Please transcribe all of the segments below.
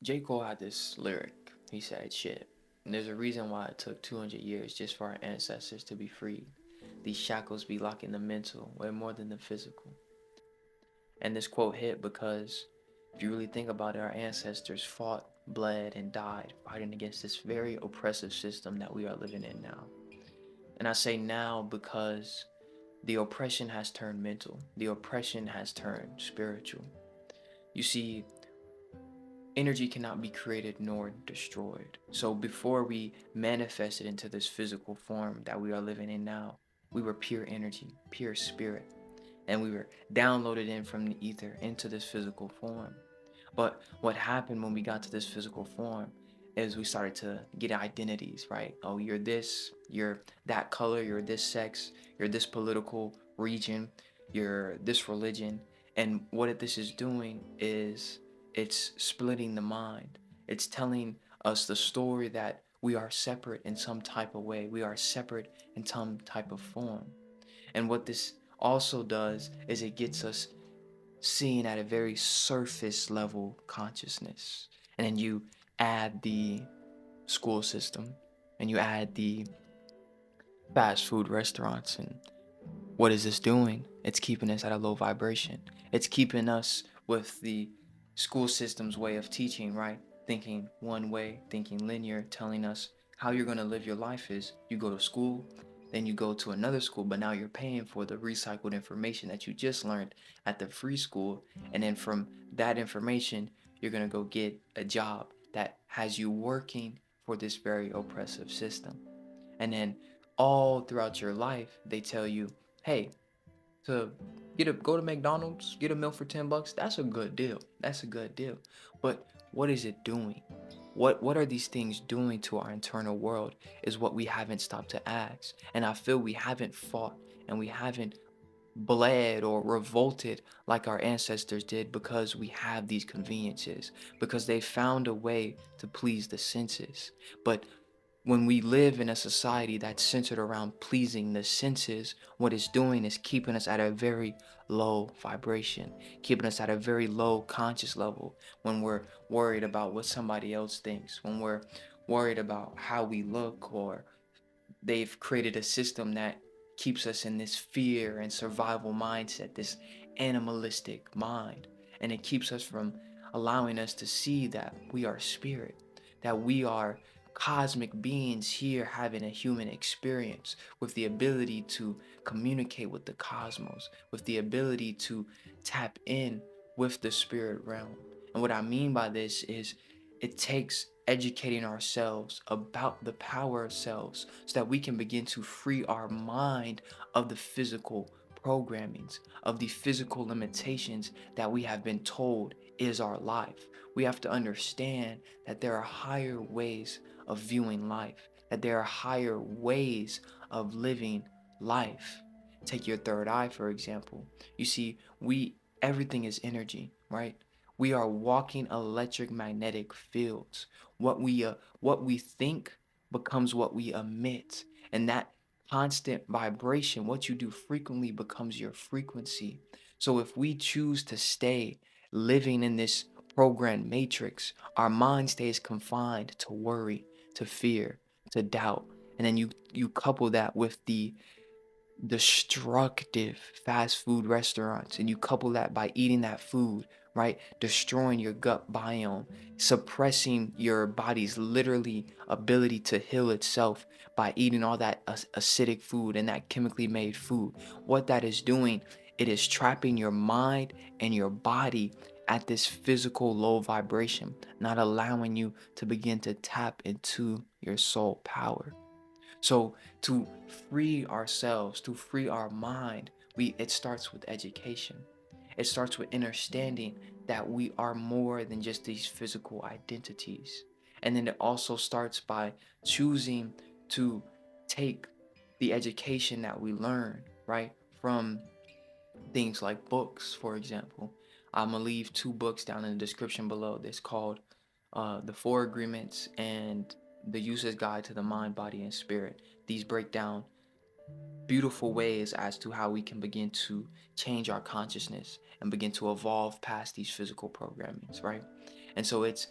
J. Cole had this lyric. He said, shit, there's a reason why it took 200 years just for our ancestors to be freed. These shackles be locking the mental way more than the physical. And this quote hit because if you really think about it, our ancestors fought, bled, and died fighting against this very oppressive system that we are living in now. And I say now because the oppression has turned mental, the oppression has turned spiritual. You see, energy cannot be created nor destroyed. So before we manifested into this physical form that we are living in now, we were pure energy, pure spirit, and we were downloaded in from the ether into this physical form. But what happened when we got to this physical form is we started to get identities, right? Oh, you're this, you're that color, you're this sex, you're this political region, you're this religion. And what this is doing is it's splitting the mind. It's telling us the story that we are separate in some type of way. We are separate in some type of form. And what this also does is it gets us seeing at a very surface level consciousness. And then you add the school system and you add the fast food restaurants. And what is this doing? It's keeping us at a low vibration. It's keeping us with the school system's way of teaching, right? Thinking one way, thinking linear, telling us how you're going to live your life is you go to school, then you go to another school, but now you're paying for the recycled information that you just learned at the free school. And then from that information, you're going to go get a job that has you working for this very oppressive system. And then all throughout your life, they tell you, hey, to go to McDonald's, get a meal for $10, that's a good deal. That's a good deal. But what is it doing? What are these things doing to our internal world is what we haven't stopped to ask. And I feel we haven't fought and we haven't bled or revolted like our ancestors did because we have these conveniences, because they found a way to please the senses. But when we live in a society that's centered around pleasing the senses, what it's doing is keeping us at a very low vibration, keeping us at a very low conscious level when we're worried about what somebody else thinks, when we're worried about how we look, or they've created a system that keeps us in this fear and survival mindset, this animalistic mind. And it keeps us from allowing us to see that we are spirit, that we are cosmic beings here having a human experience with the ability to communicate with the cosmos, with the ability to tap in with the spirit realm. And what I mean by this is it takes educating ourselves about the power of selves so that we can begin to free our mind of the physical programmings, of the physical limitations that we have been told is our life. We have to understand that there are higher ways of viewing life, that there are higher ways of living life. Take your third eye, for example. You see, everything is energy, right? We are walking electric magnetic fields. What we think becomes what we emit, and that constant vibration, what you do frequently becomes your frequency. So if we choose to stay living in this programmed matrix, our mind stays confined to worry, to fear, to doubt. And then you couple that with the destructive fast food restaurants, and you couple that by eating that food, right, destroying your gut biome, suppressing your body's literally ability to heal itself by eating all that acidic food and that chemically made food. What that is doing, it is trapping your mind and your body at this physical low vibration, not allowing you to begin to tap into your soul power. So to free ourselves, to free our mind, it starts with education. It starts with understanding that we are more than just these physical identities. And then it also starts by choosing to take the education that we learn, right, from things like books, for example. I'm gonna leave two books down in the description below. This called The Four Agreements and The User's Guide to the Mind, Body, and Spirit. These break down beautiful ways as to how we can begin to change our consciousness and begin to evolve past these physical programmings, right? And so it's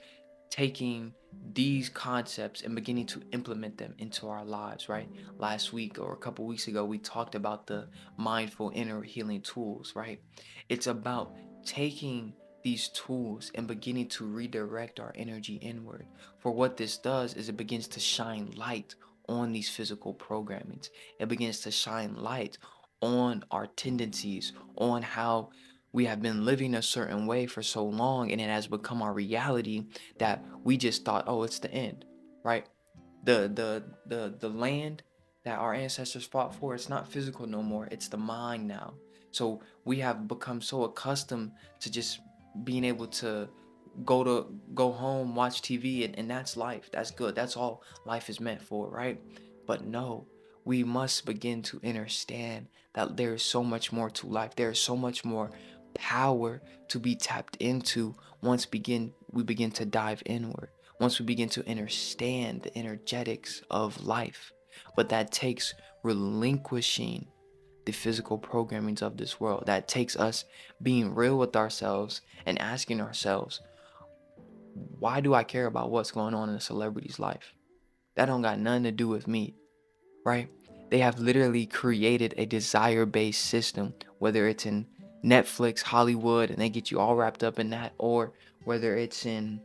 taking these concepts and beginning to implement them into our lives, right? Last week or a couple weeks ago, we talked about the mindful inner healing tools, right? It's about taking these tools and beginning to redirect our energy inward. For what this does is it begins to shine light on these physical programmings. It begins to shine light on our tendencies, on how we have been living a certain way for so long, and it has become our reality that we just thought, oh, it's the end, right? The land that our ancestors fought for, it's not physical no more, it's the mind now. So we have become so accustomed to just being able to go home, watch TV, and that's life. That's good. That's all life is meant for, right? But no, we must begin to understand that there is so much more to life. There is so much more power to be tapped into once we begin to dive inward. Once we begin to understand the energetics of life. But that takes relinquishing the physical programmings of this world. That takes us being real with ourselves and asking ourselves, why do I care about what's going on in a celebrity's life? That don't got nothing to do with me, right? They have literally created a desire-based system, whether it's in Netflix, Hollywood, and they get you all wrapped up in that, or whether it's in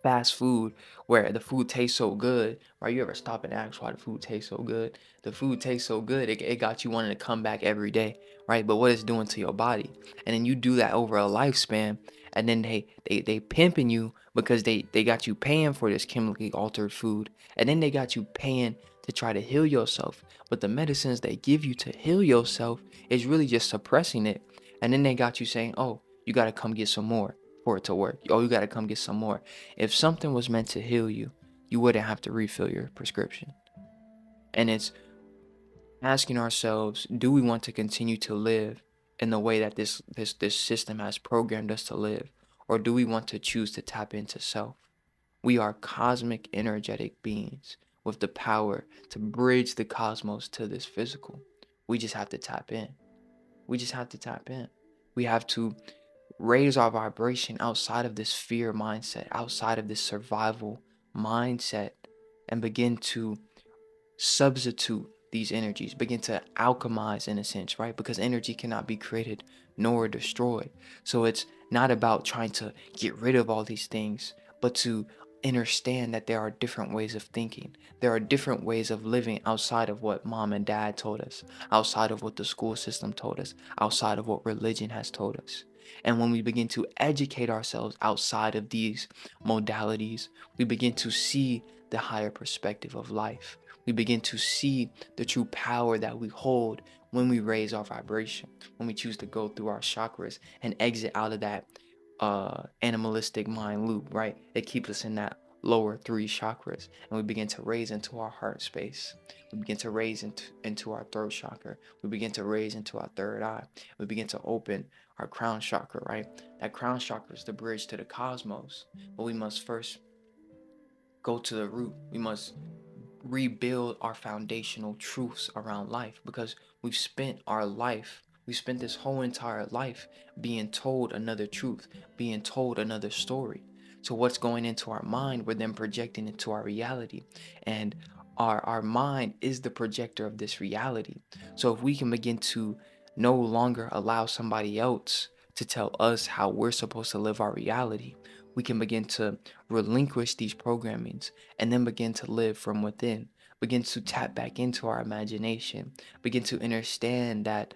fast food where the food tastes so good, right? You ever stop and ask why the food tastes so good? The food tastes so good, it got you wanting to come back every day, right? But what it's doing to your body, and then you do that over a lifespan, and then they pimping you because they got you paying for this chemically altered food, and then they got you paying to try to heal yourself, but the medicines they give you to heal yourself is really just suppressing it, and then they got you saying, oh, you got to come get some more for it to work. Oh, you got to come get some more. If something was meant to heal you, you wouldn't have to refill your prescription. And it's asking ourselves, do we want to continue to live in the way that this system has programmed us to live? Or do we want to choose to tap into self? We are cosmic energetic beings with the power to bridge the cosmos to this physical. We just have to tap in. We just have to tap in. We have to raise our vibration outside of this fear mindset, outside of this survival mindset, and begin to substitute these energies, begin to alchemize in a sense, right? Because energy cannot be created nor destroyed. So it's not about trying to get rid of all these things, but to understand that there are different ways of thinking. There are different ways of living outside of what mom and dad told us, outside of what the school system told us, outside of what religion has told us. And when we begin to educate ourselves outside of these modalities, we begin to see the higher perspective of life. We begin to see the true power that we hold when we raise our vibration, when we choose to go through our chakras and exit out of that animalistic mind loop, right? It keeps us in that lower three chakras, and we begin to raise into our heart space. We begin to raise into our throat chakra. We begin to raise into our third eye. We begin to open our crown chakra, right? That crown chakra is the bridge to the cosmos, but we must first go to the root. We must rebuild our foundational truths around life, because we spent this whole entire life being told another truth, being told another story. So what's going into our mind, we're then projecting into our reality, and our mind is the projector of this reality. So if we can begin to no longer allow somebody else to tell us how we're supposed to live our reality, we can begin to relinquish these programmings and then begin to live from within, begin to tap back into our imagination, begin to understand that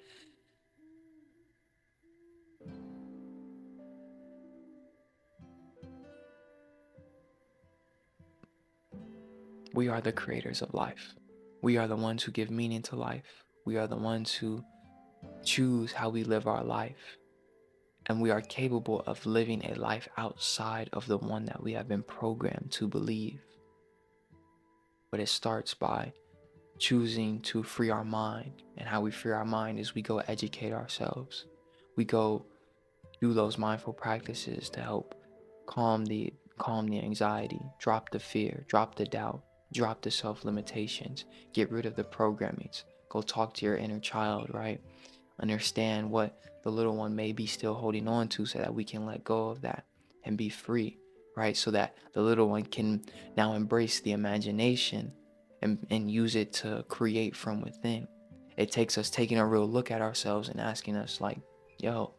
we are the creators of life. We are the ones who give meaning to life. We are the ones who choose how we live our life. And we are capable of living a life outside of the one that we have been programmed to believe. But it starts by choosing to free our mind. And how we free our mind is we go educate ourselves. We go do those mindful practices to help calm the anxiety, drop the fear, drop the doubt, drop the self-limitations, get rid of the programmings. Go talk to your inner child, right? Understand what the little one may be still holding on to so that we can let go of that and be free. right? So that the little one can now embrace the imagination and use it to create from within. It takes us taking a real look at ourselves and asking us like, yo,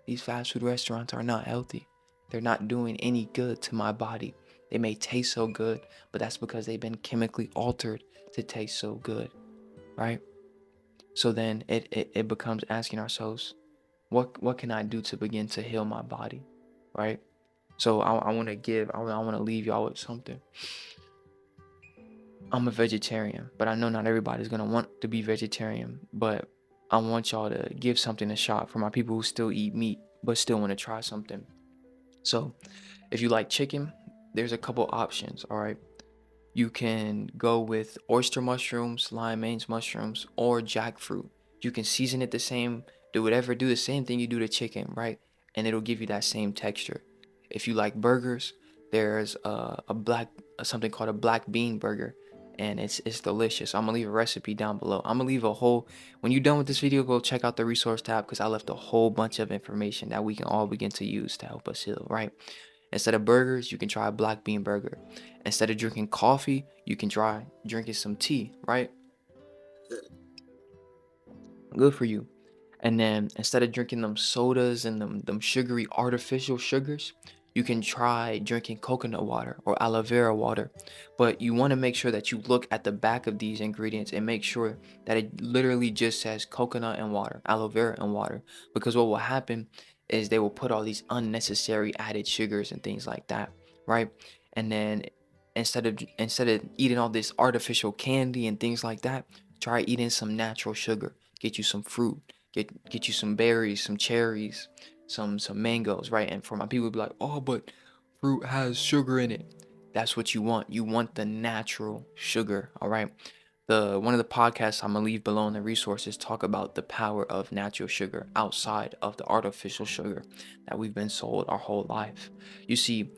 these fast food restaurants are not healthy. They're not doing any good to my body. They may taste so good, but that's because they've been chemically altered to taste so good, right? So then it becomes asking ourselves, what can I do to begin to heal my body, right? So I want to leave y'all with something. I'm a vegetarian, but I know not everybody's gonna want to be vegetarian, but I want y'all to give something a shot for my people who still eat meat but still want to try something. So if you like chicken, there's a couple options, all right? You can go with oyster mushrooms, lime mange mushrooms, or jackfruit. You can season it the same, do the same thing you do to chicken, right? And it'll give you that same texture. If you like burgers, there's something called a black bean burger, and it's delicious. I'm gonna leave a recipe down below. I'm gonna leave a whole. When you're done with this video, go check out the resource tab because I left a whole bunch of information that we can all begin to use to help us heal, right? Instead of burgers, you can try a black bean burger. Instead of drinking coffee, you can try drinking some tea, right? Good for you. And then instead of drinking them sodas and them sugary artificial sugars, you can try drinking coconut water or aloe vera water. But you want to make sure that you look at the back of these ingredients and make sure that it literally just says coconut and water, aloe vera and water. Because what will happen is they will put all these unnecessary added sugars and things like that, right? And then instead of eating all this artificial candy and things like that, try eating some natural sugar. Get you some fruit, get you some berries, some cherries, some mangoes, right? And for my people to be like, oh, but fruit has sugar in it. That's what you want. You want the natural sugar, all right? The one of the podcasts I'm gonna leave below in the resources talk about the power of natural sugar outside of the artificial sugar that we've been sold our whole life. You see,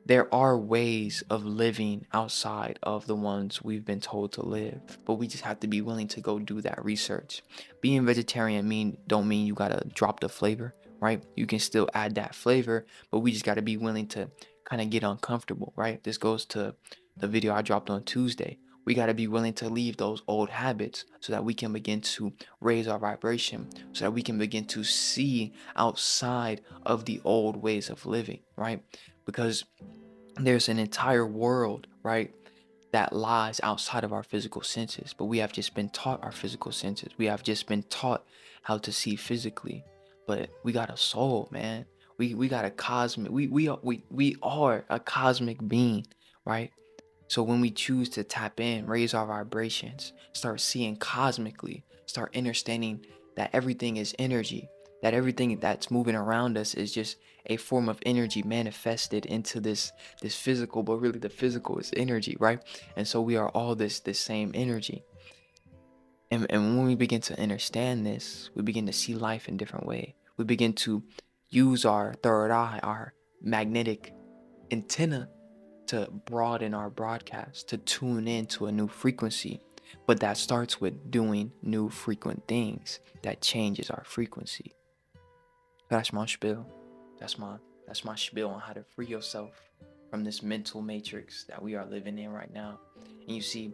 there are ways of living outside of the ones we've been told to live, but we just have to be willing to go do that research. Being vegetarian don't mean you gotta drop the flavor, right? You can still add that flavor, but we just gotta be willing to kind of get uncomfortable, right? This goes to the video I dropped on Tuesday. We got to be willing to leave those old habits so that we can begin to raise our vibration, so that we can begin to see outside of the old ways of living, right? Because there's an entire world, right, that lies outside of our physical senses, but we have just been taught our physical senses. We have just been taught how to see physically, but we got a soul, man. We got a cosmic. We are a cosmic being, right? So when we choose to tap in, raise our vibrations, start seeing cosmically, start understanding that everything is energy, that everything that's moving around us is just a form of energy manifested into this physical, but really the physical is energy, right? And so we are all this same energy. And when we begin to understand this, we begin to see life in a different way. We begin to use our third eye, our magnetic antenna, to broaden our broadcast, to tune into a new frequency. But that starts with doing new frequent things that changes our frequency. That's my spiel. That's my spiel on how to free yourself from this mental matrix that we are living in right now. And you see,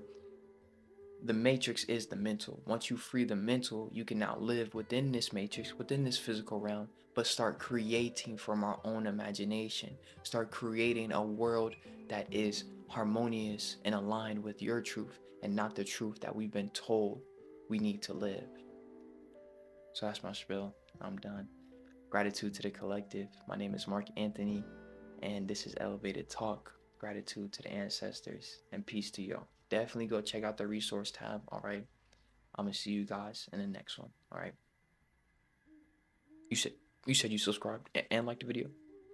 the matrix is the mental. Once you free the mental, you can now live within this matrix, within this physical realm, but start creating from our own imagination. Start creating a world that is harmonious and aligned with your truth and not the truth that we've been told we need to live. So that's my spiel. I'm done. Gratitude to the collective. My name is Mark Anthony, and this is Elevated Talk. Gratitude to the ancestors, and peace to y'all. Definitely go check out the resource tab. All right. I'm gonna see you guys in the next one. All right. You said you subscribed and liked the video.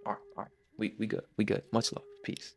All right. We good. We good. Much love. Peace.